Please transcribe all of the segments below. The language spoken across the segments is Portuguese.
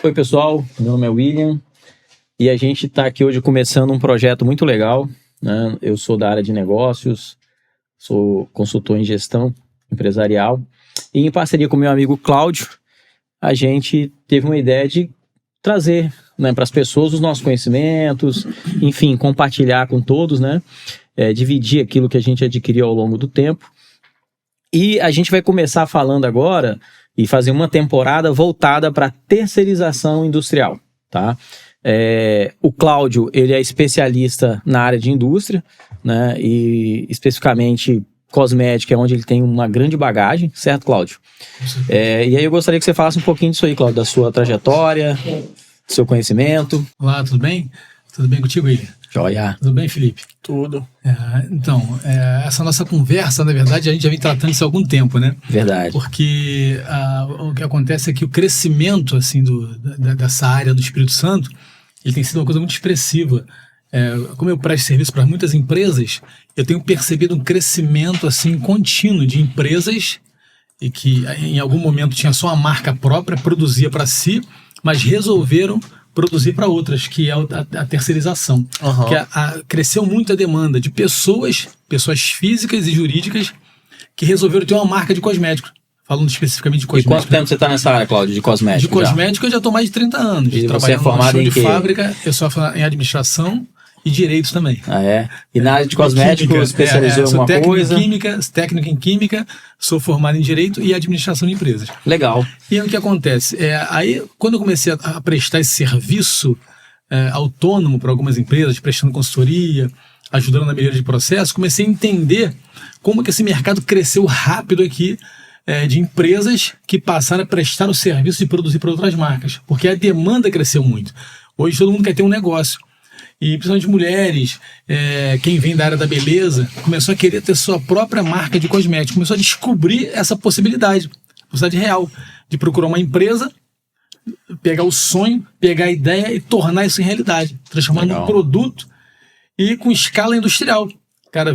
Oi pessoal, meu nome é William e a gente está aqui hoje começando um projeto muito legal, né? Eu sou da área de negócios, sou consultor em gestão empresarial e em parceria com meu amigo Cláudio, a gente teve uma ideia de trazer, né, para as pessoas os nossos conhecimentos, enfim, compartilhar com todos, né? Dividir aquilo que a gente adquiriu ao longo do tempo. E a gente vai começar falando agora e fazer uma temporada voltada para terceirização industrial, tá? O Cláudio, ele é especialista na área de indústria, né? E especificamente cosmética, é onde ele tem uma grande bagagem, certo, Cláudio? E aí eu gostaria que você falasse um pouquinho disso aí, Cláudio, da sua trajetória, seu conhecimento. Olá, tudo bem? Tudo bem contigo, William? Joia. Tudo bem, Felipe? Tudo. Essa nossa conversa, na verdade, a gente já vem tratando isso há algum tempo, né? Verdade. Porque o que acontece é que o crescimento, assim, dessa área do Espírito Santo, ele tem sido uma coisa muito expressiva. Como eu presto serviço para muitas empresas, eu tenho percebido um crescimento, assim, contínuo de empresas e que em algum momento tinha só uma marca própria, produzia para si, mas resolveram produzir para outras, que é a terceirização. Uhum. Que cresceu muito a demanda de pessoas físicas e jurídicas que resolveram ter uma marca de cosméticos. Falando especificamente de cosméticos. E quanto tempo você está nessa área, Cláudio, de cosméticos? De cosméticos eu já estou mais de 30 anos. E você é trabalhando formado em de quê? fábrica, eu sou em administração e direitos também. Ah, é? E na área de cosméticos especializou em alguma coisa? Técnico em química, sou formado em direito e administração de empresas. Legal. E aí o que acontece? Aí, quando eu comecei a prestar esse serviço autônomo para algumas empresas, prestando consultoria, ajudando na melhoria de processo, comecei a entender como que esse mercado cresceu rápido aqui, de empresas que passaram a prestar o serviço de produzir para outras marcas, porque a demanda cresceu muito. Hoje todo mundo quer ter um negócio. E principalmente mulheres, quem vem da área da beleza, começou a querer ter sua própria marca de cosméticos, começou a descobrir essa possibilidade real, de procurar uma empresa, pegar o sonho, pegar a ideia e tornar isso em realidade, transformar num produto e com escala industrial. O cara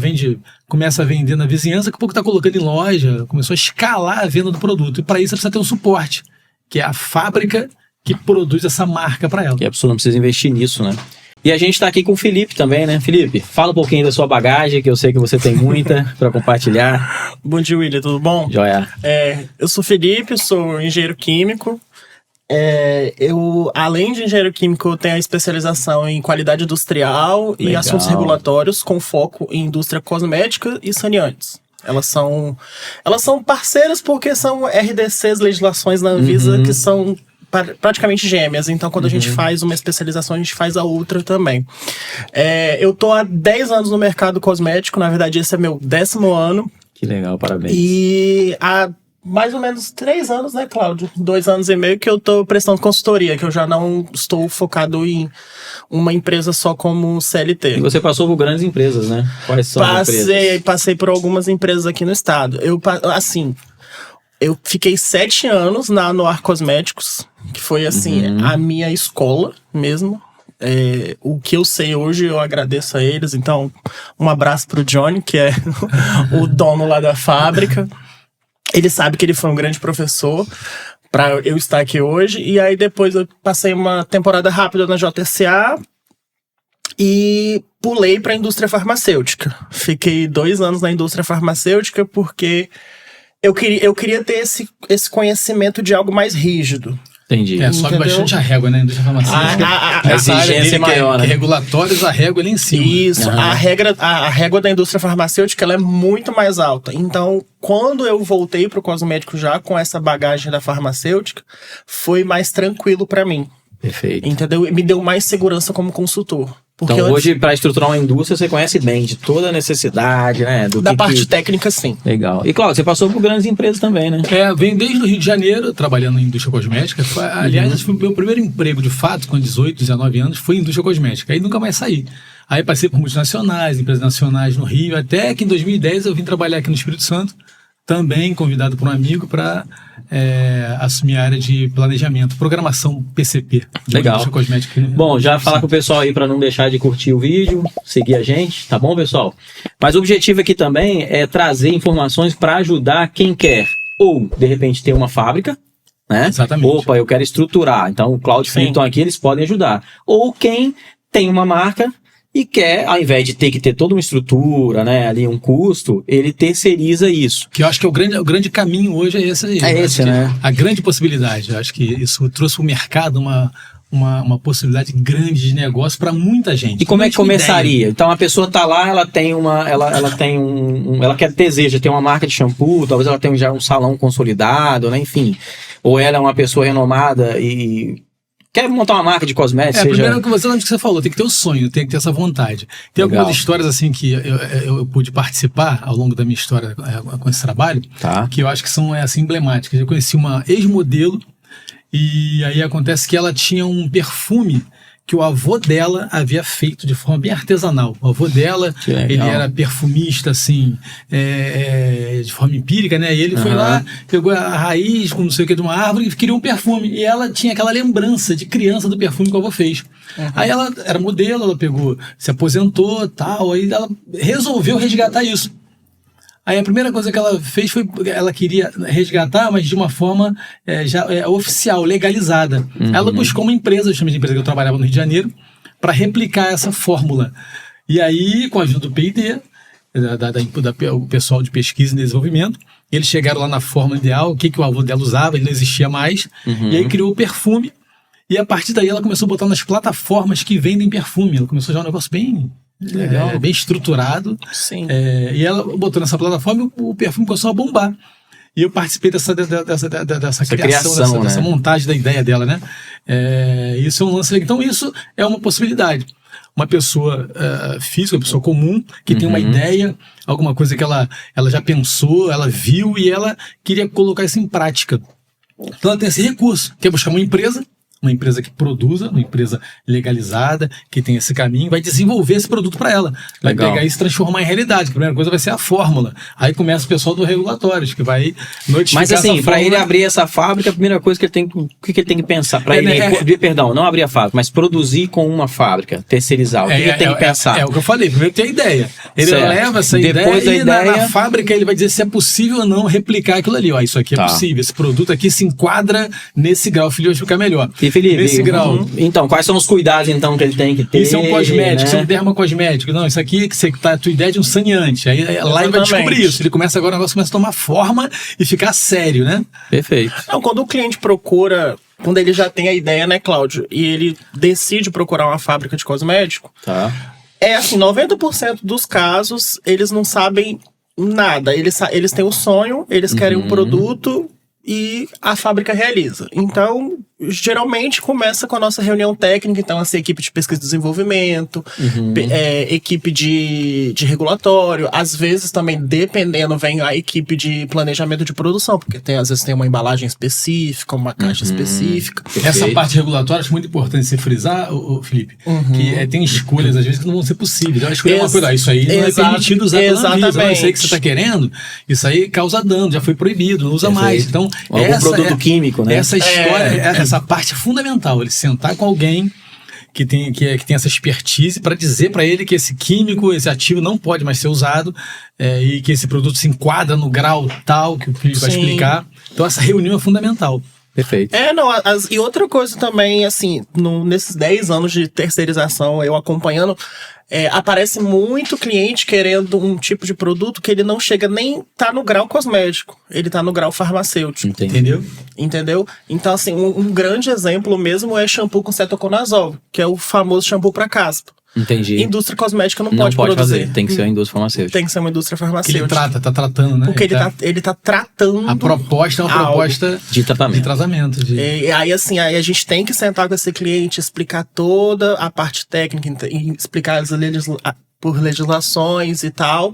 começa a vender na vizinhança, daqui a pouco está colocando em loja, começou a escalar a venda do produto. E para isso precisa ter um suporte, que é a fábrica que produz essa marca para ela. E a pessoa não precisa investir nisso, né? E a gente está aqui com o Felipe também, né? Felipe, fala um pouquinho da sua bagagem, que eu sei que você tem muita para compartilhar. Bom dia, William, tudo bom? Joia. Eu sou Felipe, sou engenheiro químico. Além de engenheiro químico, eu tenho a especialização em qualidade industrial e assuntos regulatórios, com foco em indústria cosmética e saneantes. Elas são parceiras porque são RDCs, legislações da Anvisa, que são praticamente gêmeas. Então, quando a gente faz uma especialização, a gente faz a outra também. Eu tô há 10 anos no mercado cosmético. Na verdade, esse é meu 10º ano. Que legal, parabéns. E há mais ou menos 3 anos, né, Cláudio? 2 anos e meio que eu tô prestando consultoria, que eu já não estou focado em uma empresa só como CLT. E você passou por grandes empresas, né? Quais são as empresas? Passei por algumas empresas aqui no estado. Eu fiquei 7 anos na Noir Cosméticos, que foi, assim, a minha escola mesmo. O que eu sei hoje, eu agradeço a eles. Então, um abraço pro Johnny, que é o dono lá da fábrica. Ele sabe que ele foi um grande professor para eu estar aqui hoje. E aí, depois, eu passei uma temporada rápida na JSA e pulei para a indústria farmacêutica. Fiquei 2 anos na indústria farmacêutica porque eu queria ter esse conhecimento de algo mais rígido. Entendi. Sobe bastante a régua, né? Indústria farmacêutica. A exigência é maior, né? Regulatórios, a régua ali em cima. Isso. A régua da indústria farmacêutica, ela é muito mais alta. Então, quando eu voltei pro cosmético já com essa bagagem da farmacêutica, foi mais tranquilo para mim. Perfeito. Entendeu? Me deu mais segurança como consultor. Porque então, hoje, para estruturar uma indústria, você conhece bem de toda a necessidade, né? Da parte técnica, sim. Legal. E, Cláudio, você passou por grandes empresas também, né? Venho desde o Rio de Janeiro, trabalhando em indústria cosmética. Aliás, foi o meu primeiro emprego, de fato, com 18, 19 anos, foi em indústria cosmética. Aí nunca mais saí. Aí passei por multinacionais, empresas nacionais no Rio, até que em 2010 eu vim trabalhar aqui no Espírito Santo, também convidado por um amigo para assumir a área de planejamento, programação PCP. Legal. Bom, já falar com o pessoal aí para não deixar de curtir o vídeo, seguir a gente, tá bom, pessoal? Mas o objetivo aqui também é trazer informações para ajudar quem quer ou, de repente, ter uma fábrica, né? Exatamente. Opa, eu quero estruturar. Então, o Cláudio e o Felipe estão aqui, eles podem ajudar. Ou quem tem uma marca e quer, ao invés de ter que ter toda uma estrutura, né, ali um custo, ele terceiriza isso. Que eu acho que o grande caminho hoje é esse aí. É esse, né? A grande possibilidade. Eu acho que isso trouxe para o mercado uma possibilidade grande de negócio para muita gente. E como é que começaria? Então a pessoa tá lá, ela tem ela deseja ter uma marca de shampoo, talvez ela tenha já um salão consolidado, né, enfim. Ou ela é uma pessoa renomada e quer montar uma marca de cosméticos, primeiro que você falou, tem que ter o sonho, tem que ter essa vontade. Tem Legal. algumas histórias assim que eu pude participar ao longo da minha história com esse trabalho, que eu acho que são assim, emblemáticas. Eu conheci uma ex-modelo e aí acontece que ela tinha um perfume que o avô dela havia feito de forma bem artesanal. O avô dela, ele era perfumista, assim, de forma empírica, né? E ele foi lá, pegou a raiz, com não sei o que, de uma árvore e criou um perfume. E ela tinha aquela lembrança de criança do perfume que o avô fez. Aí ela era modelo, ela pegou, se aposentou, tal, aí ela resolveu resgatar isso. Aí a primeira coisa que ela fez foi, ela queria resgatar, mas de uma forma oficial, legalizada. Ela buscou uma empresa, justamente a empresa que eu trabalhava no Rio de Janeiro, para replicar essa fórmula. E aí, com a ajuda do P&D, o pessoal de pesquisa e desenvolvimento, eles chegaram lá na fórmula ideal, o que o avô dela usava, ele não existia mais, e aí criou o perfume, e a partir daí ela começou a botar nas plataformas que vendem perfume. Ela começou já um negócio bem... legal, bem estruturado. Sim. E ela botou nessa plataforma e o perfume começou a bombar. E eu participei dessa criação, dessa montagem da ideia dela, né? Isso é um lance legal. Então, isso é uma possibilidade. Uma pessoa física, uma pessoa comum, que tem uma ideia, alguma coisa que ela já pensou, ela viu e ela queria colocar isso em prática. Então, ela tem esse recurso, que é buscar uma empresa que produza, uma empresa legalizada, que tem esse caminho, vai desenvolver esse produto para ela. Vai pegar e se transformar em realidade. A primeira coisa vai ser a fórmula. Aí começa o pessoal do regulatórios, que vai notificar. Mas assim, para ele abrir essa fábrica, a primeira coisa que ele tem o que ele tem que pensar? Para perdão, não abrir a fábrica, mas produzir com uma fábrica, terceirizar. O que ele tem que pensar? É o que eu falei, primeiro tem a ideia. Ele leva essa Depois ideia e na fábrica ele vai dizer se é possível ou não replicar aquilo ali. Ó, isso aqui é possível, esse produto aqui se enquadra nesse grau, o filho vai ficar melhor. E Felipe, nesse grau. Então, quais são os cuidados então que ele tem que ter? Isso é um cosmético, né? isso é um dermocosmético. Não, isso aqui que você tá, a tua ideia é de um saneante. Aí lá ele vai descobrir isso. Ele começa agora, o negócio começa a tomar forma e ficar sério, né? Perfeito. Não, quando o cliente procura, quando ele já tem a ideia, né, Cláudio, e ele decide procurar uma fábrica de cosmético, é assim, 90% dos casos, eles não sabem nada. Eles têm o sonho, eles querem um produto e a fábrica realiza. Então, geralmente começa com a nossa reunião técnica, então essa equipe de pesquisa e desenvolvimento, equipe de regulatório, às vezes também, dependendo, vem a equipe de planejamento de produção, porque às vezes tem uma embalagem específica, uma caixa específica. Essa parte regulatória, acho muito importante você frisar, Felipe, que tem escolhas, às vezes, que não vão ser possíveis. Então, escolher uma coisa, isso aí não é permitido usar pela Anvisa, não, isso aí que você está querendo, isso aí causa dano, já foi proibido, não usa mais. Então, algum produto químico, né? Essa história, essa parte é fundamental, ele sentar com alguém que tem essa expertise para dizer para ele que esse químico, esse ativo não pode mais ser usado e que esse produto se enquadra no grau tal que o Felipe vai explicar. Então essa reunião é fundamental. Perfeito. E outra coisa também, assim, nesses 10 anos de terceirização, eu acompanhando, aparece muito cliente querendo um tipo de produto que ele não chega nem tá no grau cosmético, ele tá no grau farmacêutico. Entendeu? Então, assim, um grande exemplo mesmo é shampoo com cetoconazol, que é o famoso shampoo para caspa. Entendi. Indústria cosmética não pode produzir. Fazer, tem que ser uma indústria farmacêutica. Tem que ser uma indústria farmacêutica. Ele tá tratando, né? Porque ele tá tratando. A proposta é uma proposta de tratamento. E aí, assim, aí a gente tem que sentar com esse cliente, explicar toda a parte técnica, explicar por legislações e tal,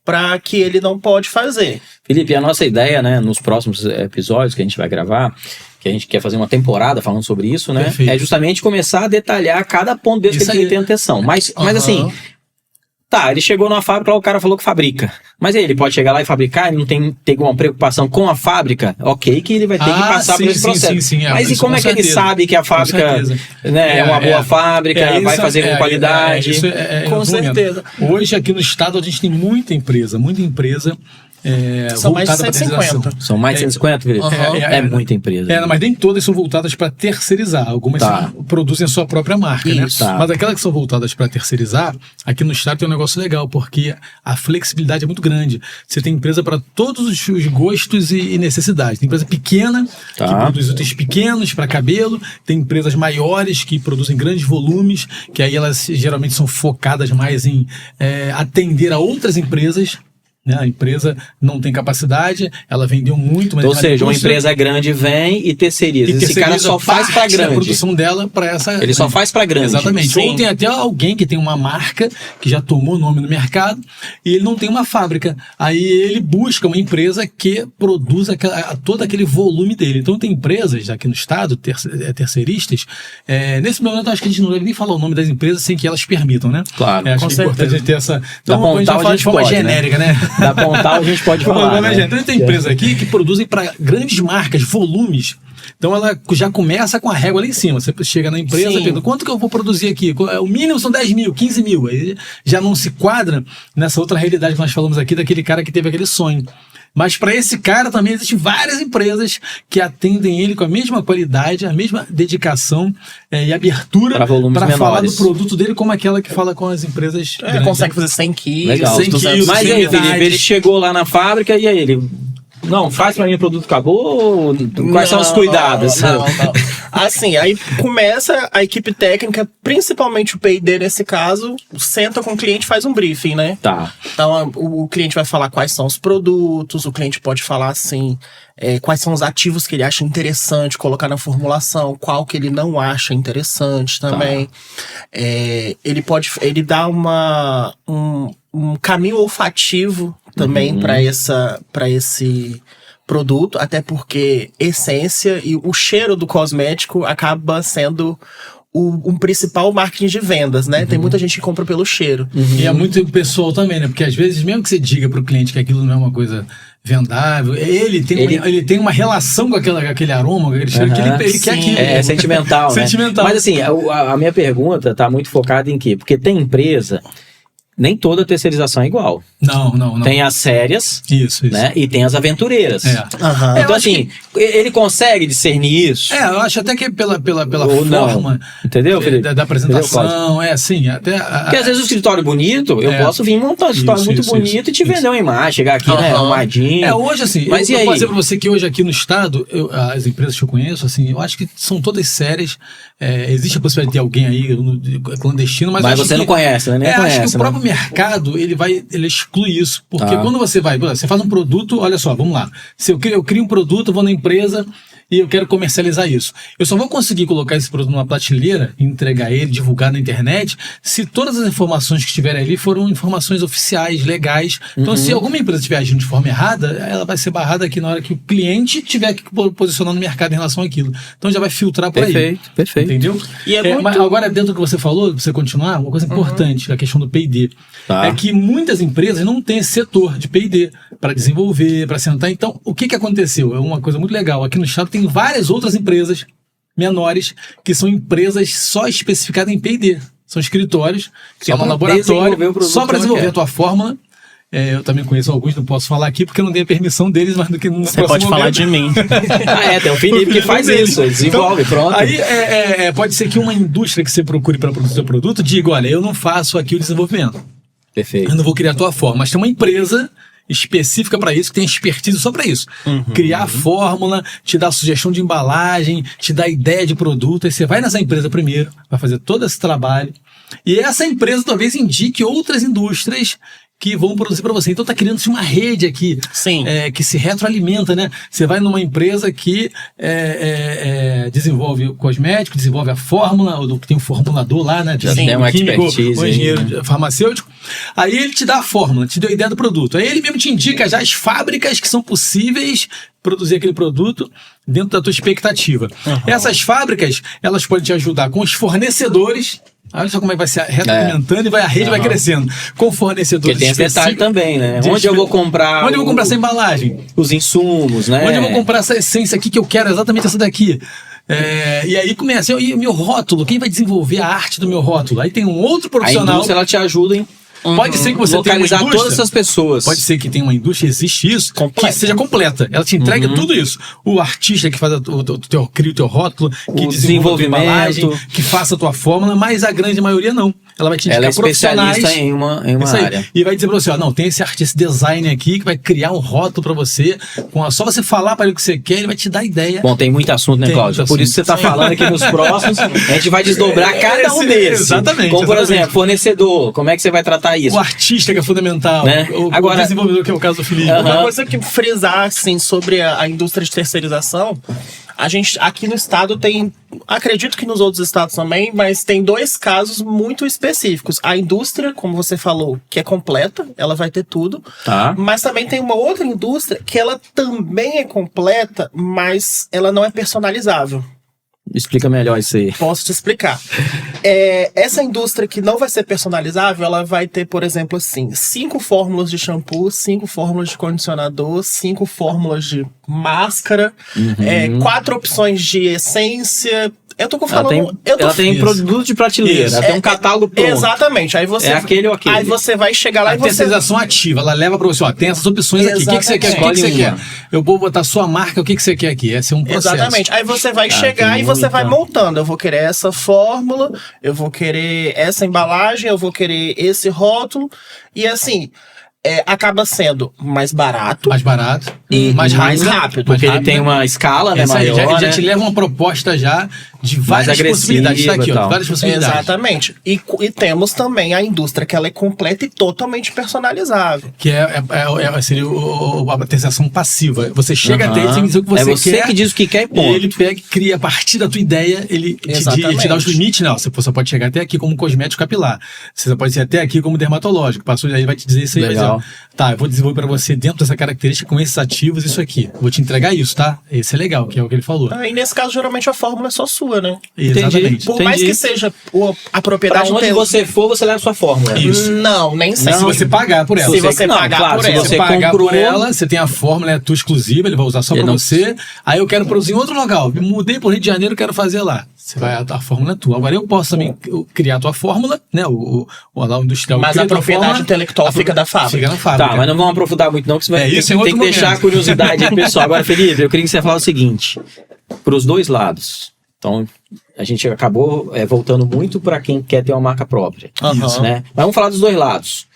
para que ele não pode fazer. Felipe, a nossa ideia, né, nos próximos episódios que a gente vai gravar, que a gente quer fazer uma temporada falando sobre isso, né? Perfeito. É justamente começar a detalhar cada ponto desse que ele tem atenção. Mas assim, ele chegou numa fábrica, lá o cara falou que fabrica. Mas aí ele pode chegar lá e fabricar, ele não tem uma preocupação com a fábrica, ok, que ele vai ter que passar por esse processo. Sim, mas e como é que ele sabe que a fábrica é uma boa fábrica, vai fazer com qualidade? Com certeza. Hoje aqui no estado a gente tem muita empresa São mais de voltada pra 150. São mais de 150, Felipe? Uhum. É muita empresa. Mas nem todas são voltadas para terceirizar. Algumas produzem a sua própria marca, né? Isso. Mas aquelas que são voltadas para terceirizar, aqui no estado tem um negócio legal, porque a flexibilidade é muito grande. Você tem empresa para todos os gostos e necessidades. Tem empresa pequena, que produz itens pequenos para cabelo. Tem empresas maiores que produzem grandes volumes, que aí elas geralmente são focadas mais em atender a outras empresas. Né? A empresa não tem capacidade, ela vendeu muito, mas ou seja, uma empresa grande vem e terceiriza. Esse cara só faz para grande. A produção dela para essa. Ele só faz para grande. Exatamente. Sim. Ou tem até alguém que tem uma marca que já tomou nome no mercado e ele não tem uma fábrica. Aí ele busca uma empresa que produza todo aquele volume dele. Então tem empresas aqui no estado, terceiristas. Nesse momento acho que a gente não deve nem falar o nome das empresas sem que elas permitam, né? Claro. Acho que é importante ter essa. Então a gente vai falar de forma genérica, né? Da Pontal a gente pode falar. Né? Então tem empresas aqui que produzem para grandes marcas, volumes. Então ela já começa com a régua lá em cima. Você chega na empresa e pergunta, quanto que eu vou produzir aqui? O mínimo são 10 mil, 15 mil. Aí já não se quadra nessa outra realidade que nós falamos aqui, daquele cara que teve aquele sonho. Mas para esse cara também existem várias empresas que atendem ele com a mesma qualidade, a mesma dedicação e abertura para falar do produto dele, como aquela que fala com as empresas. Consegue fazer 100 quilos. Legal. 100 quilos. Mas aí, Felipe, ele chegou lá na fábrica e aí ele... Não, faz pra mim o produto acabou? Quais são os cuidados? Não. Assim, aí começa a equipe técnica, principalmente o P&D nesse caso, senta com o cliente e faz um briefing, né? Tá. Então o cliente vai falar quais são os produtos, o cliente pode falar assim, quais são os ativos que ele acha interessante colocar na formulação, qual que ele não acha interessante também. Ele dá um caminho olfativo também para esse produto, até porque essência e o cheiro do cosmético acaba sendo um principal marketing de vendas, né? Tem muita gente que compra pelo cheiro. E é muito pessoal também, né? Porque às vezes, mesmo que você diga pro cliente que aquilo não é uma coisa vendável, ele tem uma relação com aquele aroma, com aquele cheiro, que ele quer aquilo. É sentimental, né? Sentimental. Mas assim, a minha pergunta tá muito focada em quê? Porque tem empresa... Nem toda terceirização é igual. Não. Tem as sérias, isso. Né? E tem as aventureiras. Então, assim, ele consegue discernir isso? Eu acho até que pela ou forma... Não. Entendeu, Felipe? Da apresentação, assim, até... Porque às vezes o escritório bonito, eu posso vir montar um escritório muito bonito e te vender uma imagem, chegar aqui, né, arrumadinho. Hoje, assim, mas eu posso dizer pra você que hoje aqui no estado, as empresas que eu conheço, assim, eu acho que são todas sérias. Existe a possibilidade de ter alguém aí clandestino, mas você não conhece, né? Nem conhece, acho que o próprio mercado, ele exclui isso. Porque quando você faz um produto, olha só, vamos lá. Se eu crio um produto, vou na empresa e eu quero comercializar isso. Eu só vou conseguir colocar esse produto numa prateleira, entregar ele, divulgar na internet, se todas as informações que estiverem ali foram informações oficiais, legais. Então, se alguma empresa estiver agindo de forma errada, ela vai ser barrada aqui na hora que o cliente tiver que posicionar no mercado em relação àquilo. Então, já vai filtrar por aí. Perfeito. Entendeu? Mas agora, dentro do que você falou, pra você continuar, uma coisa importante, a questão do P&D. É que muitas empresas não têm esse setor de P&D para desenvolver, para sentar. Então, o que aconteceu? É uma coisa muito legal. Aqui no estado tem várias outras empresas menores que são empresas só especificadas em P&D. São escritórios que tem um laboratório só para desenvolver a tua fórmula. Eu também conheço alguns, não posso falar aqui porque eu não tenho a permissão deles, mas do que no Você pode falar de mim. Tem o Felipe que faz isso, desenvolve, pronto. Aí pode ser que uma indústria que você procure para produzir seu produto diga, olha, eu não faço aqui o desenvolvimento. Perfeito. Eu não vou criar a tua forma, mas tem uma empresa específica para isso, que tem expertise só para isso. Criar a fórmula, te dar sugestão de embalagem, te dar ideia de produto, aí você vai nessa empresa primeiro, vai fazer todo esse trabalho, e essa empresa talvez indique outras indústrias que vão produzir para você. Então tá criando-se uma rede aqui, que se retroalimenta, né? Você vai numa empresa que desenvolve o cosmético, desenvolve a fórmula, ou tem um formulador lá, né? Já tem uma expertise, ou engenheiro farmacêutico. Aí ele te dá a fórmula, te deu a ideia do produto. Aí ele mesmo te indica já as fábricas que são possíveis produzir aquele produto dentro da tua expectativa. Essas fábricas, elas podem te ajudar com os fornecedores. Olha só como é que vai se retroalimentando e a rede vai crescendo. Com fornecedores. Porque tem esse detalhe também, né? Onde eu vou comprar essa embalagem? Os insumos, né? Onde eu vou comprar essa essência aqui que eu quero, exatamente essa daqui? E aí começa, e o meu rótulo, quem vai desenvolver a arte do meu rótulo? Aí tem um outro profissional. A indústria, ela te ajuda Pode ser que você tenha uma localizar indústria, todas essas pessoas. Pode ser que tenha uma indústria, existe isso, que seja completa. Ela te entrega tudo isso. O artista que faz cria o teu rótulo, que desenvolve a embalagem, que faça a tua fórmula, mas a grande maioria não. Ela vai te indicar especialista em uma área. E vai dizer pra você, não, tem esse artista, design aqui, que vai criar um rótulo pra você. Só você falar para ele o que você quer, ele vai te dar ideia. Bom, tem muito assunto, né, Cláudio? Por isso que você tá falando aqui nos próximos, a gente vai desdobrar cada um desses. Exatamente. Como, por exemplo, fornecedor, como é que você vai tratar isso? O artista, que é fundamental. Né? O desenvolvedor, que é o caso do Felipe. Uma coisa que frisar, assim, sobre a indústria de terceirização, a gente aqui no estado tem, acredito que nos outros estados também, mas tem 2 casos muito específicos. A indústria, como você falou, que é completa, ela vai ter tudo. Tá. Mas também tem uma outra indústria que ela também é completa, mas ela não é personalizável. Explica melhor isso aí. Posso te explicar. Essa indústria que não vai ser personalizável, ela vai ter, por exemplo, assim, 5 fórmulas de shampoo, 5 fórmulas de condicionador, 5 fórmulas de máscara, 4 opções de essência. Eu tô falando. Ela tem produto de prateleira, ela tem um catálogo pronto. Exatamente. Aí você, aquele ou aquele. Aí você vai chegar lá e você. A terceirização ativa, ela leva pra você, tem essas opções aqui. O que você quer? O que você quer? Eu vou botar sua marca, o que você quer aqui? Esse é um processo. Exatamente. Aí você vai chegar e você vai montando. Eu vou querer essa fórmula, eu vou querer essa embalagem, eu vou querer esse rótulo. E assim. Acaba sendo mais barato. E mais rápido. Porque ele tem uma escala, né, maior. Ele já te leva uma proposta já de várias possibilidades. Tá aqui, várias possibilidades. Exatamente. E temos também a indústria que ela é completa e totalmente personalizável. Que seria a terceirização passiva. Você chega até ele, tem que dizer o que você quer. É você que diz o que quer e ponto. E ele pega e cria a partir da tua ideia, ele te dá os limites. Não, você pode chegar até aqui como cosmético capilar. Você pode ser até aqui como dermatológico. Passou daí, vai te dizer isso aí. Legal. Tá, eu vou desenvolver pra você dentro dessa característica, com esses ativos, isso aqui. Vou te entregar isso, tá? Esse é legal, que é o que ele falou. E nesse caso, geralmente, a fórmula é só sua, né? Exatamente. Por mais que seja a propriedade... Pra onde você for, você leva a sua fórmula. Isso. Não, nem sempre. Se você pagar por ela. Se você pagar por ela. Se você pagar por ela, você tem a fórmula, é tua exclusiva, ele vai usar só pra você. Aí eu quero produzir em outro local. Mudei pro Rio de Janeiro, quero fazer lá. Você vai, a fórmula é tua. Agora eu posso também criar a tua fórmula, né? O industrial. Mas a propriedade intelectual fica da fábrica. Fica na fábrica. Tá, mas não vamos aprofundar muito não, porque você tem que deixar a curiosidade aí, pessoal. Agora, Felipe, eu queria que você falasse o seguinte, pros 2 lados. Então, a gente acabou voltando muito para quem quer ter uma marca própria. Né? Mas vamos falar dos 2 lados.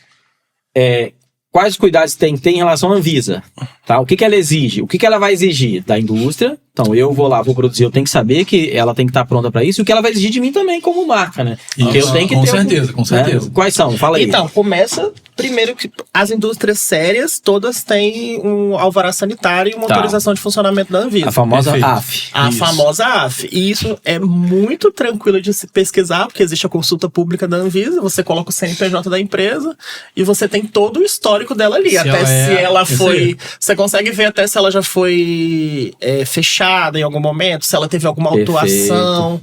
Quais cuidados tem em relação à Anvisa? Tá? O que ela exige? O que ela vai exigir da indústria? Então, eu vou lá, vou produzir, eu tenho que saber que ela tem que estar pronta para isso, e o que ela vai exigir de mim também como marca, né? Porque eu tenho que ter. Com certeza. Quais são? Fala aí. Então, começa primeiro que as indústrias sérias, todas têm um alvará sanitário e uma autorização de funcionamento da Anvisa. A famosa AF. Famosa AF. E isso é muito tranquilo de se pesquisar, porque existe a consulta pública da Anvisa, você coloca o CNPJ da empresa e você tem todo o histórico dela ali. Se ela foi... Você consegue ver até se ela já foi fechada em algum momento, se ela teve alguma autuação.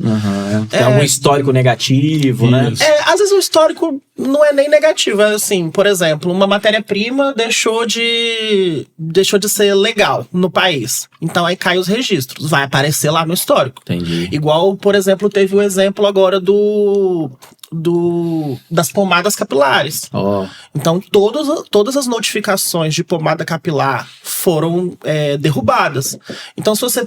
Tem algum histórico negativo, né? Às vezes o histórico não é nem negativo. É assim, por exemplo, uma matéria-prima deixou de ser legal no país. Então aí cai os registros. Vai aparecer lá no histórico. Entendi. Igual, por exemplo, teve o exemplo agora das pomadas capilares. Então, todas as notificações de pomada capilar foram derrubadas. Então, se você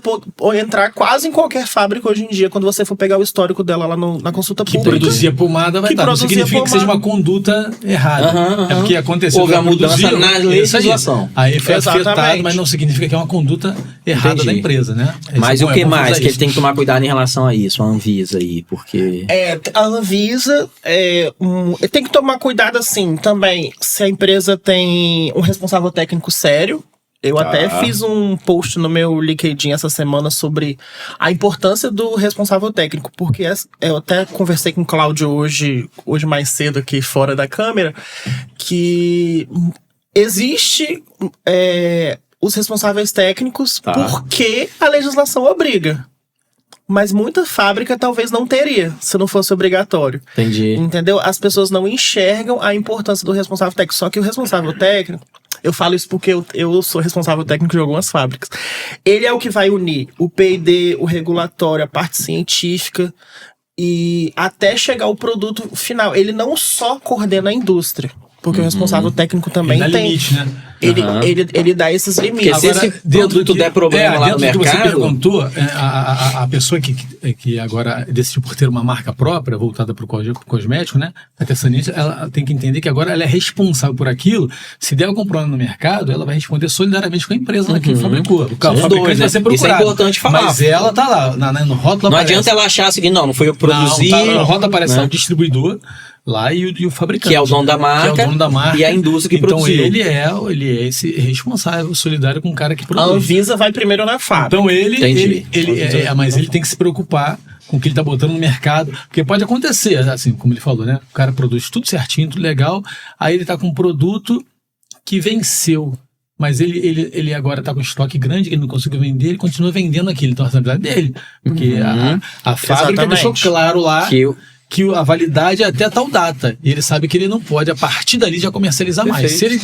entrar quase em qualquer fábrica hoje em dia, quando você for pegar o histórico dela lá na consulta pública... Que produzia pomada, vai estar. Não significa que seja uma conduta errada. É porque aconteceu... Houve a mudança na legislação. Aí foi afetado, mas não significa que é uma conduta errada da empresa, né? Mas o que mais que ele tem que tomar cuidado em relação a isso? A Anvisa aí, porque... A Anvisa tem que tomar cuidado assim também, se a empresa tem um responsável técnico sério. Eu até fiz um post no meu LinkedIn essa semana sobre a importância do responsável técnico, porque eu até conversei com o Cláudio hoje mais cedo aqui fora da câmera, que existe os responsáveis técnicos porque a legislação obriga. Mas muita fábrica talvez não teria, se não fosse obrigatório. Entendi. Entendeu? As pessoas não enxergam a importância do responsável técnico. Só que o responsável técnico, eu falo isso porque eu sou responsável técnico de algumas fábricas. Ele é o que vai unir o P&D, o regulatório, a parte científica e até chegar ao produto final. Ele não só coordena a indústria. Porque o responsável técnico também Ele dá tem. limite, né? Ele dá esses limites. Porque se esse produto der problema lá no dentro do que você mercado... perguntou, a pessoa que agora decidiu por ter uma marca própria, voltada para o cosmético, né? Artesanista, ela tem que entender que agora ela é responsável por aquilo. Se der algum problema no mercado, ela vai responder solidariamente com a empresa que fabricou. O fabricante vai ser procurado. Isso é importante falar. Mas ela tá lá, no rótulo Não aparece. adianta ela achar assim, não foi eu produzi... Não, no rótulo aparece né? o distribuidor lá e o fabricante. Que é o dono da marca. Que é o dono da marca. E a indústria que então produziu. Ele é esse responsável, solidário com o cara que A produz. Anvisa vai primeiro na fábrica. Então Entendi. mas ele tem que se preocupar com o que ele está botando no mercado, porque pode acontecer, assim, como ele falou, né? O cara produz tudo certinho, tudo legal, aí ele está com um produto que venceu, mas ele agora está com estoque grande, que ele não conseguiu vender, ele continua vendendo aquilo, então a responsabilidade dele, porque a fábrica Exatamente. deixou claro lá Que a validade é até tal data. E ele sabe que ele não pode, a partir dali, já comercializar mais. Se ele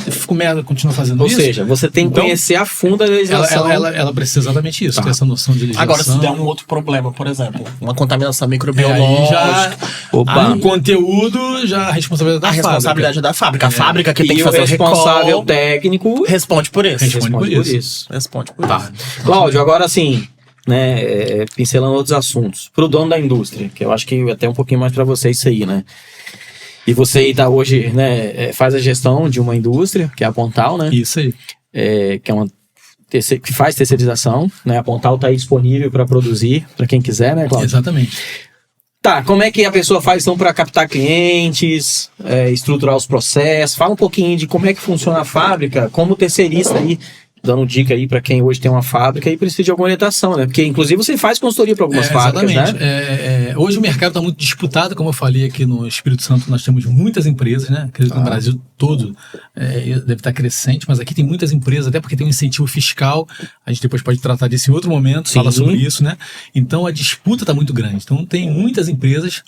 continuar fazendo isso... Ou seja, você tem que conhecer a fundo a legislação. Ela precisa exatamente isso, ter essa noção de legislação. Agora, se der um outro problema, por exemplo, uma contaminação microbiológica... O conteúdo, já a responsabilidade da A fábrica. responsabilidade é da fábrica. A fábrica que tem que fazer o responsável recall, técnico responde por isso. Responde por isso. Responde por Tá. isso. Cláudio, agora sim, né, pincelando outros assuntos. Pro dono da indústria, que eu acho que até um pouquinho mais para você isso aí, né? E você aí tá hoje, né, faz a gestão de uma indústria, que é a Pontal, né? Isso aí. Que é uma que faz terceirização, né? A Pontal tá aí disponível para produzir, para quem quiser, né, Cláudio? Exatamente. Tá, como é que a pessoa faz então para captar clientes, estruturar os processos? Fala um pouquinho de como é que funciona a fábrica, como terceirista aí, dando dica aí para quem hoje tem uma fábrica e precisa de alguma orientação, né? Porque inclusive você faz consultoria para algumas fábricas, exatamente. né? Hoje o mercado está muito disputado, como eu falei aqui no Espírito Santo, nós temos muitas empresas, né? Acredito que no Brasil todo deve estar crescente, mas aqui tem muitas empresas, até porque tem um incentivo fiscal, a gente depois pode tratar disso em outro momento, falar sobre isso, né? Então a disputa está muito grande. Então tem muitas empresas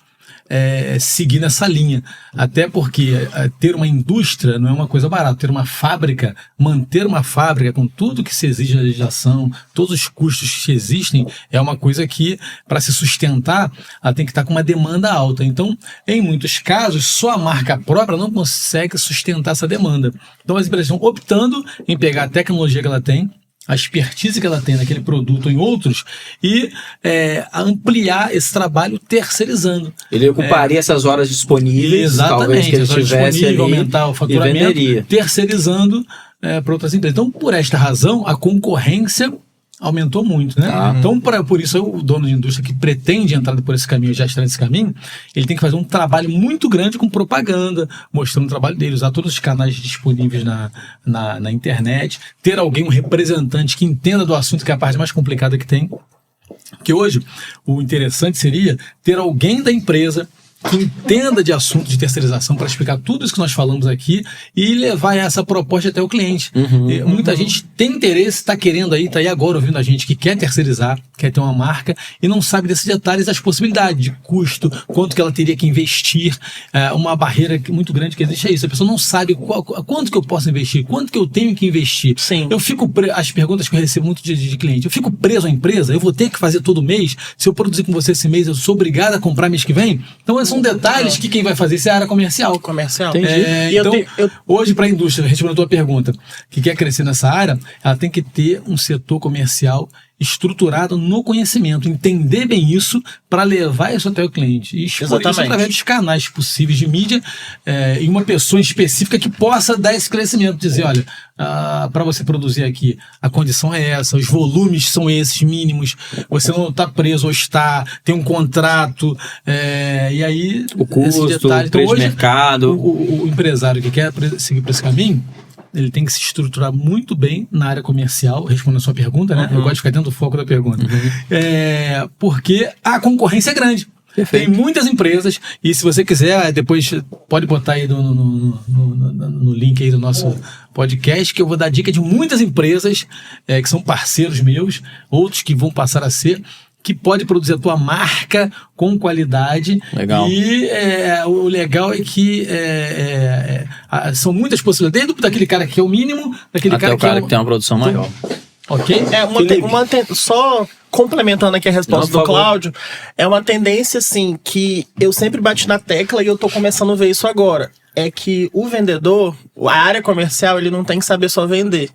seguir nessa linha, até porque ter uma indústria não é uma coisa barata, ter uma fábrica, manter uma fábrica com tudo que se exige na legislação, todos os custos que existem, é uma coisa que, para se sustentar, ela tem que estar com uma demanda alta. Então, em muitos casos, só a marca própria não consegue sustentar essa demanda. Então as empresas estão optando em pegar a tecnologia que ela tem, a expertise que ela tem naquele produto ou em outros e ampliar esse trabalho terceirizando. Ele ocuparia essas horas disponíveis, exatamente, talvez que ele tivesse ali, aumentar o faturamento, terceirizando para outras empresas. Então, por esta razão, a concorrência aumentou muito, né? Então, por isso, o dono de indústria que pretende entrar por esse caminho, já está nesse caminho, ele tem que fazer um trabalho muito grande com propaganda, mostrando o trabalho dele, usar todos os canais disponíveis na internet, ter alguém, um representante que entenda do assunto, que é a parte mais complicada que tem. Porque hoje, o interessante seria ter alguém da empresa que entenda de assuntos de terceirização para explicar tudo isso que nós falamos aqui e levar essa proposta até o cliente. Muita gente tem interesse, está querendo aí, está aí agora ouvindo a gente que quer terceirizar, quer ter uma marca e não sabe desses detalhes, das possibilidades de custo, quanto que ela teria que investir, uma barreira muito grande que existe é isso. A pessoa não sabe quanto que eu posso investir, quanto que eu tenho que investir. Sim. Eu fico as perguntas que eu recebo muito de cliente, eu fico preso à empresa, eu vou ter que fazer todo mês, se eu produzir com você esse mês, eu sou obrigado a comprar mês que vem? Então, são detalhes que quem vai fazer isso é a área comercial. Então, hoje, para a indústria, respondendo a tua pergunta, que quer crescer nessa área, ela tem que ter um setor comercial estruturado no conhecimento, entender bem isso para levar isso até o cliente. E expor isso através dos canais possíveis de mídia e uma pessoa específica que possa dar esse crescimento, dizer, olha, para você produzir aqui, a condição é essa, os volumes são esses mínimos, você não está preso ou está, tem um contrato, e aí o custo, detalhe. Então, hoje, de mercado. O empresário que quer seguir por esse caminho, ele tem que se estruturar muito bem na área comercial, respondendo a sua pergunta, né? Eu gosto de ficar dentro do foco da pergunta. Porque a concorrência é grande. Perfeito. Tem muitas empresas, e se você quiser, depois pode botar aí no link aí do nosso podcast, que eu vou dar dica de muitas empresas que são parceiros meus, outros que vão passar a ser, que pode produzir a tua marca com qualidade. Legal. E o legal é que são muitas possibilidades, desde daquele cara que é o mínimo, daquele até cara o cara que tem uma produção maior. Ok? Só complementando aqui a resposta Não, do Cláudio, é uma tendência, assim, que eu sempre bati na tecla e eu tô começando a ver isso agora. É que o vendedor, a área comercial, ele não tem que saber só vender.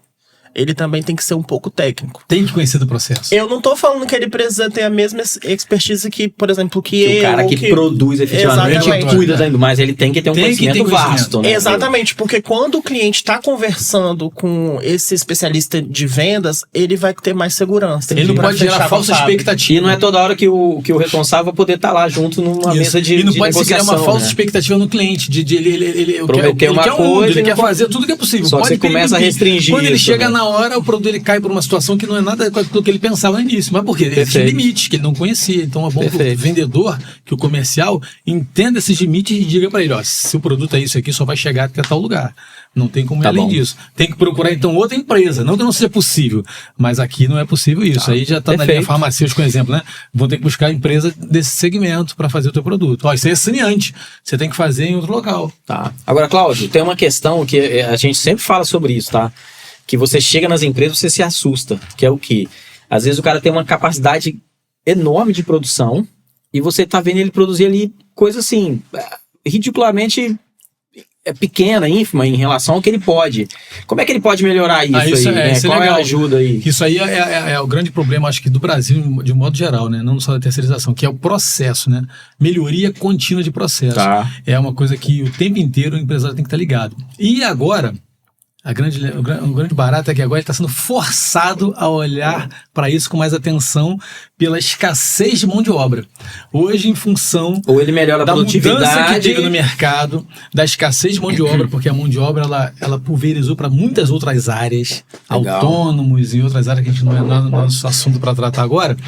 Ele também tem que ser um pouco técnico. Tem que conhecer do processo. Eu não tô falando que ele precisa ter a mesma expertise que, por exemplo, que eu. O cara que produz efetivamente, Exatamente. cuida ainda, mas ele tem que ter um conhecimento vasto, né? Exatamente, porque quando o cliente está conversando com esse especialista de vendas, ele vai ter mais segurança. Ele não pode gerar falsa expectativa. E não é toda hora que o responsável vai poder estar lá junto numa mesa de negociação. E não pode se criar uma falsa né? expectativa no cliente. Ele prometer uma coisa, ele quer fazer tudo que é possível. Só que você começa a restringir. Quando ele chega né? na hora, o produto ele cai por uma situação que não é nada do que ele pensava no início. Mas por quê? Ele tinha limite, que ele não conhecia. Então é bom que o vendedor, que o comercial, entenda esses limites e diga para ele, ó, se o produto é isso aqui, só vai chegar até tal lugar. Não tem como ir além disso. Tem que procurar, então, outra empresa. Não que não seja possível, mas aqui não é possível isso. Aí já está na linha farmacêutica, por exemplo, né? Vão ter que buscar empresa desse segmento para fazer o teu produto. Ó, isso aí é saneante. Você tem que fazer em outro local. Tá. Agora, Cláudio, tem uma questão que a gente sempre fala sobre isso, tá? Que você chega nas empresas, você se assusta. Que é o quê? Às vezes o cara tem uma capacidade enorme de produção e você tá vendo ele produzir ali coisa assim, ridiculamente pequena, ínfima em relação ao que ele pode. Como é que ele pode melhorar isso aí? Né? Qual é a ajuda aí? Isso aí é o grande problema, acho que do Brasil, de um modo geral, né? Não só da terceirização, que é o processo, né? Melhoria contínua de processo. Tá. É uma coisa que o tempo inteiro o empresário tem que estar ligado. E agora... O grande barato é que agora ele está sendo forçado a olhar para isso com mais atenção pela escassez de mão de obra. Hoje, em função ou ele melhora da a produtividade mudança que teve no mercado, da escassez de mão de obra, porque a mão de obra ela pulverizou para muitas outras áreas, Legal. Autônomos e outras áreas que a gente não é nosso assunto para tratar agora,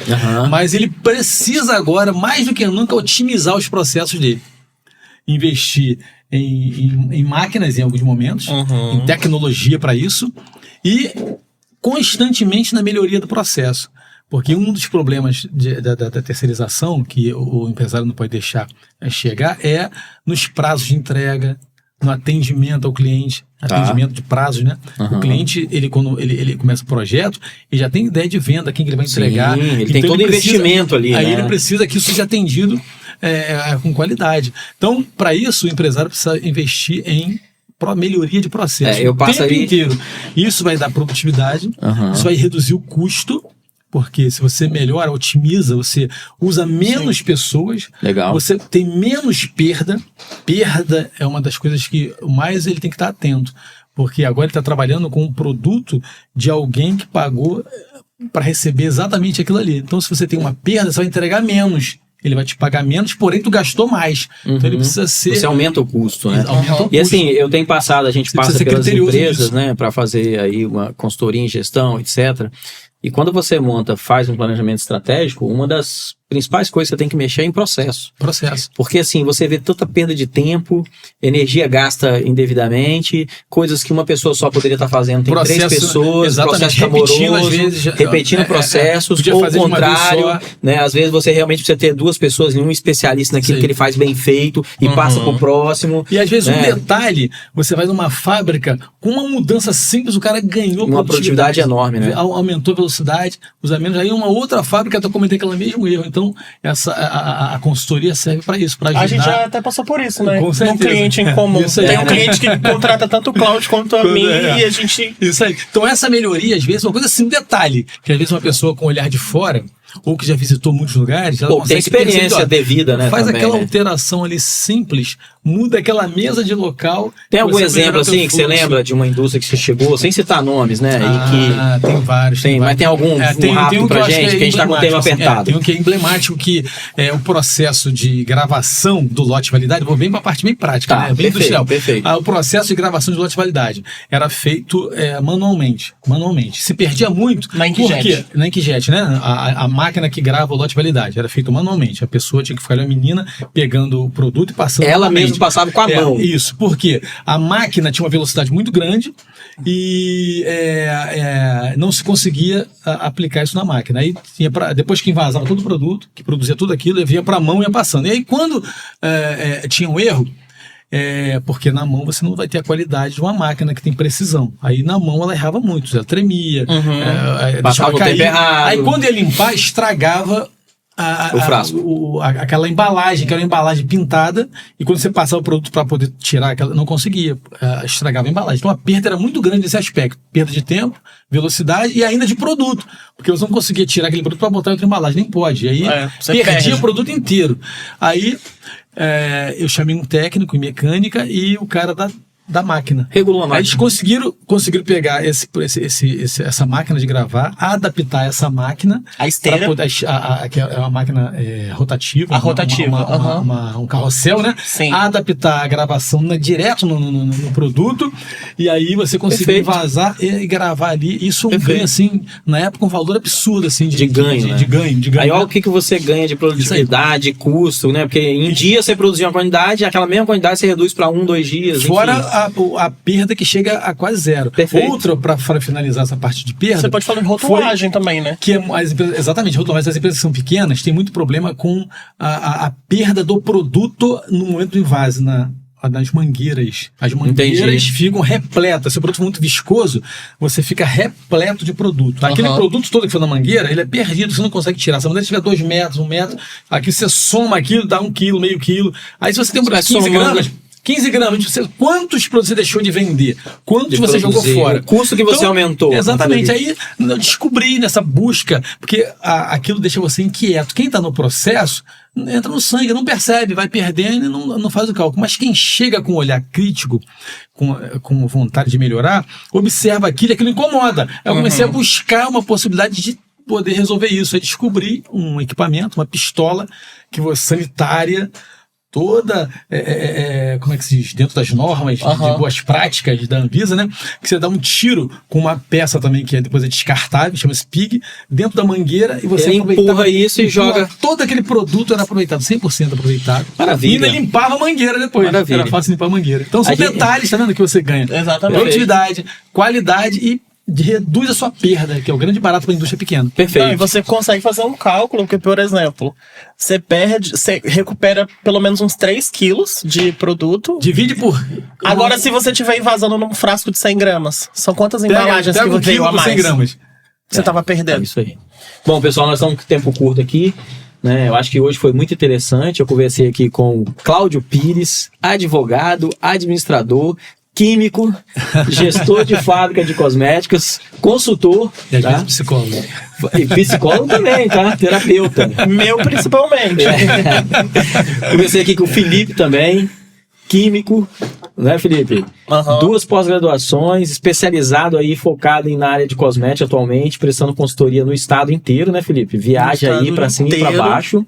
mas ele precisa agora, mais do que nunca, otimizar os processos dele. Investir em máquinas em alguns momentos, em tecnologia para isso e constantemente na melhoria do processo. Porque um dos problemas da terceirização que o empresário não pode deixar chegar é nos prazos de entrega, no atendimento ao cliente, atendimento de prazos, né? O cliente, quando ele começa o projeto, ele já tem ideia de venda, quem que ele vai entregar. Sim, ele então tem todo o investimento ali, aí né? ele precisa que isso seja atendido com qualidade. Então, para isso, o empresário precisa investir em melhoria de processo eu passo o tempo inteiro. Isso vai dar produtividade, isso vai reduzir o custo, porque se você melhora, otimiza, você usa menos pessoas, Legal. Você tem menos perda. Perda é uma das coisas que mais ele tem que estar atento, porque agora ele está trabalhando com um produto de alguém que pagou para receber exatamente aquilo ali. Então, se você tem uma perda, você vai entregar menos. Ele vai te pagar menos, porém tu gastou mais. Então ele precisa ser... Você aumenta o custo, né? Aumenta o custo. E assim, eu tenho passado, a gente Você passa pelas empresas, nisso, né, para fazer aí uma consultoria em gestão, etc. E quando você faz um planejamento estratégico, uma das principais coisas que você tem que mexer é em processo. Porque assim, você vê tanta perda de tempo, energia gasta indevidamente, coisas que uma pessoa só poderia estar fazendo. Tem três pessoas, processo amoroso, repetindo processos, ou o contrário, né? Às vezes você realmente precisa ter duas pessoas, um especialista naquilo que ele faz bem feito e passa pro próximo. E às vezes um detalhe, você vai numa fábrica, com uma mudança simples, o cara ganhou uma produtividade enorme, né? Aumentou a velocidade, usa menos. Aí uma outra fábrica está cometendo aquele mesmo erro. Então, a consultoria serve para isso, para ajudar. A gente já até passou por isso, né? Com certeza. Um cliente em comum. Tem um cliente que contrata tanto o Cláudio quanto a mim e a gente... Isso aí. Então essa melhoria, às vezes, uma coisa assim, um detalhe, que às vezes uma pessoa com o olhar de fora, ou que já visitou muitos lugares, ela tem experiência devida, né? Faz também, aquela né? alteração ali simples, muda aquela mesa de local. Tem algum exemplo assim que você lembra de uma indústria que você chegou, sem citar nomes, né? Tem vários. Mas tem algum rápido pra gente, que a gente tá com o tempo apertado. Tem um que é emblemático, que é o processo de gravação do lote de validade. Vou bem pra parte bem prática, né? Bem industrial. Perfeito. O processo de gravação de lote de validade era feito manualmente. Se perdia muito. Na Inkjet. Na Inkjet, né? A máquina que grava o lote de validade era feito manualmente. A pessoa tinha que ficar ali, a menina, pegando o produto e passando. Ela mesmo passava com a mão. Isso, porque a máquina tinha uma velocidade muito grande e não se conseguia aplicar isso na máquina. Aí depois que envasava todo o produto, que produzia tudo aquilo, ele vinha para a mão e ia passando. E aí quando tinha um erro, Porque na mão você não vai ter a qualidade de uma máquina que tem precisão. Aí na mão ela errava muito, ela tremia, Passava o tempo errado. Aí quando ia limpar, estragava o frasco. Aquela embalagem, que era uma embalagem pintada, e quando você passava o produto para poder tirar aquela, não conseguia, estragava a embalagem. Então a perda era muito grande nesse aspecto: perda de tempo, velocidade e ainda de produto, porque você não conseguia tirar aquele produto para botar em outra embalagem, nem pode. Aí perdia o produto inteiro. Aí eu chamei um técnico em mecânica e o cara da máquina. Regulou a máquina. Aí eles conseguiram pegar essa máquina de gravar, adaptar essa máquina. A esteira. Que é uma máquina rotativa. A rotativa. Um carrossel, né? Sim. Adaptar a gravação direto no produto. E aí você conseguir vazar e gravar ali. Isso é um ganho, assim, na época, um valor absurdo, assim, de ganho. Né? De ganho. Aí olha o que você ganha de produtividade, custo, né? Porque em dia você produzia uma quantidade, aquela mesma quantidade você reduz para 1, 2 dias. Fora a perda que chega a quase zero. Perfeito. Outra, para finalizar essa parte de perda... Você pode falar de rotulagem também, né? Que exatamente, rotulagem. As empresas que são pequenas têm muito problema com a perda do produto no momento do invase, nas mangueiras. As mangueiras ficam repletas. Se o produto for muito viscoso, você fica repleto de produto. Aquele produto todo que foi na mangueira, ele é perdido, você não consegue tirar. Se a mangueira tiver 2 metros, 1 metro, aqui você soma aquilo, dá 1 quilo, meio quilo. Aí se você tem 15 gramas... 15 gramas, quantos produtos você deixou de vender? Quantos você jogou fora? O custo que você aumentou. Exatamente. Aí eu descobri nessa busca, porque aquilo deixa você inquieto. Quem está no processo, entra no sangue, não percebe, vai perdendo e não faz o cálculo. Mas quem chega com um olhar crítico, com vontade de melhorar, observa aquilo incomoda. Eu comecei a buscar uma possibilidade de poder resolver isso. Aí descobri um equipamento, uma pistola sanitária, toda, como é que se diz, dentro das normas de boas práticas da Anvisa, né? Que você dá um tiro com uma peça também que depois é descartável, chama-se PIG, dentro da mangueira e você empurra isso e joga. Todo aquele produto era aproveitado, 100% aproveitado. Maravilha. E ainda limpava a mangueira depois. Maravilha. Era fácil limpar a mangueira. Então são detalhes, tá vendo, que você ganha. Exatamente. Produtividade, qualidade e reduz a sua perda, que é o grande barato para a indústria pequena. Perfeito. Não, e você consegue fazer um cálculo, porque, por exemplo, você recupera pelo menos uns 3 quilos de produto. Divide por... Agora, se você estiver invasando num frasco de 100 gramas, são quantas embalagens que você veio a mais? 100 gramas. Você estava perdendo. É isso aí. Bom, pessoal, nós estamos com tempo curto aqui, né? Eu acho que hoje foi muito interessante. Eu conversei aqui com o Cláudio Pires, advogado, administrador, químico, gestor de fábrica de cosméticos, consultor, e às vezes psicólogo. E psicólogo também, tá? Terapeuta. Meu, principalmente. Conversei aqui com o Felipe também, químico, né, Felipe? 2 pós-graduações, especializado aí, focado na área de cosmética atualmente, prestando consultoria no estado inteiro, né, Felipe? Viaja aí pra cima e pra baixo.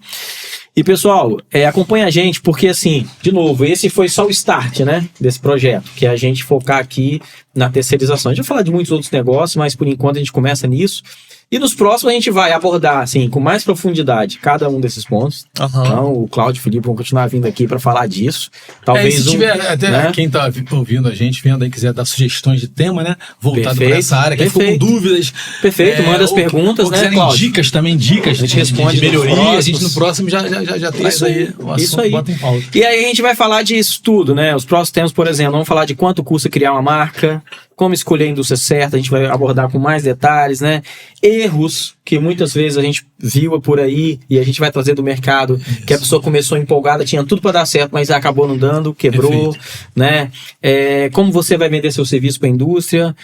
E, pessoal, acompanha a gente, porque, assim, de novo, esse foi só o start, né, desse projeto, que é a gente focar aqui na terceirização. A gente vai falar de muitos outros negócios, mas, por enquanto, a gente começa nisso. E nos próximos a gente vai abordar, assim, com mais profundidade, cada um desses pontos. Então, o Cláudio e o Felipe vão continuar vindo aqui para falar disso. Talvez se tiver, até né? Quem tá ouvindo a gente, vendo aí, quiser dar sugestões de tema, né? Voltado para essa área, que ficou com dúvidas. Perfeito, manda as perguntas, né, Cláudio? Dicas também, dicas. A gente responde de melhoria. A gente no próximo já traz aí o assunto, isso aí. Bota em pauta. E aí a gente vai falar disso tudo, né? Os próximos temas, por exemplo, vamos falar de quanto custa criar uma marca, como escolher a indústria certa, a gente vai abordar com mais detalhes, né? Erros que muitas vezes a gente viu por aí e a gente vai trazer do mercado, que a pessoa começou empolgada, tinha tudo para dar certo, mas acabou não dando, quebrou, né? Como você vai vender seu serviço para a indústria,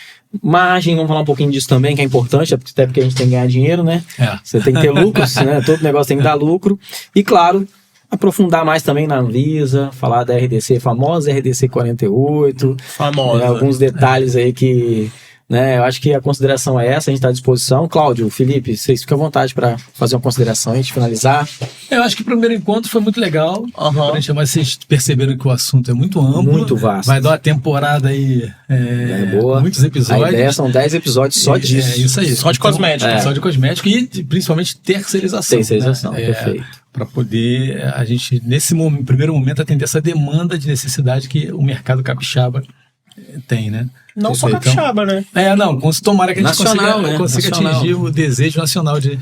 margem, vamos falar um pouquinho disso também, que é importante, até porque a gente tem que ganhar dinheiro, né? Você tem que ter lucros, né? Todo negócio tem que dar lucro. E claro, aprofundar mais também na Anvisa, falar da RDC, famosa RDC 48. Famosa. Alguns detalhes aí que, né, eu acho que a consideração é essa, a gente está à disposição. Cláudio, Felipe, vocês ficam à vontade para fazer uma consideração e a gente finalizar. Eu acho que o primeiro encontro foi muito legal. Mas vocês perceberam que o assunto é muito amplo. Muito vasto. Vai dar uma temporada aí, boa. Muitos episódios. A ideia são 10 episódios só disso. É isso aí. Só de cosmético. Só de cosmético e principalmente terceirização. Terceirização, né? Perfeito. Para poder a gente, nesse primeiro momento, atender essa demanda de necessidade que o mercado capixaba tem, né? Não só Perfeito. capixaba, né? Não, tomara que a gente Nacional, consiga Nacional. atingir o desejo nacional de...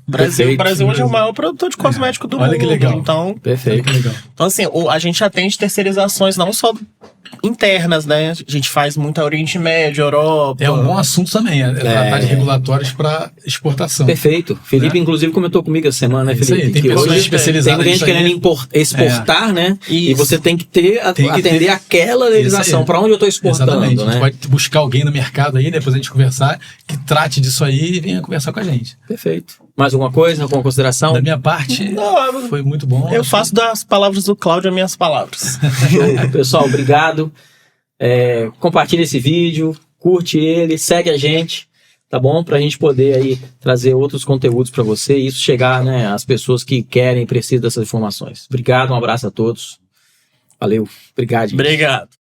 O Brasil hoje é o maior produtor de cosmético do mundo. Olha que legal. Então, Perfeito. Que legal. então, assim, a gente atende terceirizações não só internas, né? A gente faz muita Oriente Médio, Europa. É um bom assunto também, tratar de regulatórios para exportação. Perfeito. Felipe, inclusive, comentou comigo essa semana, né, Isso Felipe? aí, tem que pessoas hoje especializadas tem gente nisso aí. querendo exportar, né? E Isso. você tem que ter, atender aquela legislação. Para onde eu estou exportando, Exatamente. A né? gente pode buscar alguém no mercado aí, depois a gente conversar, que trate disso aí e venha conversar com a gente. Perfeito. Mais alguma coisa, alguma consideração? Da minha parte, Não, foi muito bom. eu faço das palavras do Cláudio as minhas palavras. Show. Pessoal, obrigado. Compartilha esse vídeo, curte ele, segue a gente, tá bom? Pra gente poder aí trazer outros conteúdos para você e isso chegar, né, às pessoas que querem e precisam dessas informações. Obrigado, um abraço a todos. Valeu. Obrigado, gente. Obrigado.